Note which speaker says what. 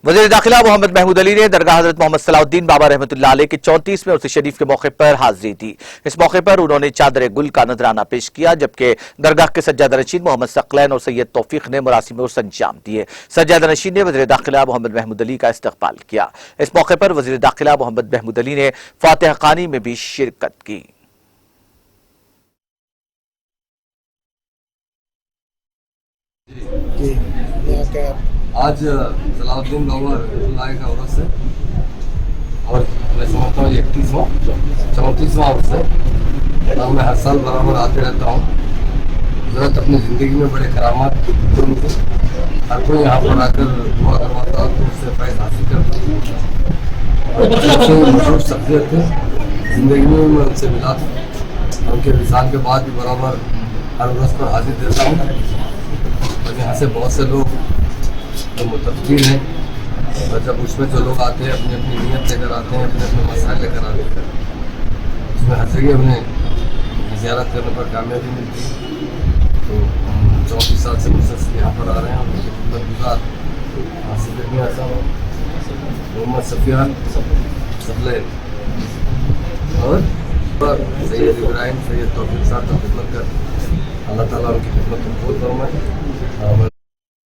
Speaker 1: वज़ीर दाखिला मोहम्मद महमूद अली ने दरगाह हजरत मोहम्मद सलाउद्दीन बाबा रहमतुल्लाह अलैह के 34वें उर्स शरीफ के मौके पर हाजिरी दी। इस मौके पर उन्होंने चादर गुल का नजराना पेश किया, जबकि दरगाह के सज्जादा नशीन मोहम्मद सकलैन और सैयद तौफीक ने मरासिम उर्स अंजाम दिए। सज्जादा नशीन ने वज़ीर दाखिला मोहम्मद महमूद अली का इस्तकबाल किया। इस मौके पर वज़ीर दाखिला मोहम्मद महमूद अली ने फातिहा ख़ानी में भी शिरकत की।
Speaker 2: आज सलाउद्दीन बाबा का उर्स है और मैं समझता हूँ 34वां उर्स है और मैं हर साल बराबर आते रहता हूँ। ज़रूरत अपनी ज़िंदगी में बड़े करामात हर कोई यहाँ पर आकर दुआ करवाता है तो उससे फैज़ हासिल करता हूँ। मशहूर शख्सियत थे, ज़िंदगी में मैं उनसे मिला था। उनके विसाल के बाद भी बराबर हर उर्स पर हाजिर देता हूँ और यहाँ से बहुत से लोग जो मुतफ़्क़ीर हैं और जब उसमें जो लोग आते हैं अपनी अपनी नीयत लेकर आते हैं, अपने अपने मसाइल लेकर आते हैं, उसमें हर जगह उन्हें ज़ियारत करने पर कामयाबी मिलती है। तो 34 साल से मुसलसल यहाँ पर आ रहे हैं। उनके खिदमतगुज़ार आसिफ मियां साहब, मोहम्मद सफियान सकलैन और सैयद इब्राहिम, सैयद तौफीक साहब की खिदमत कर अल्लाह ताला उनकी खिदमत को कबूल फरमाए।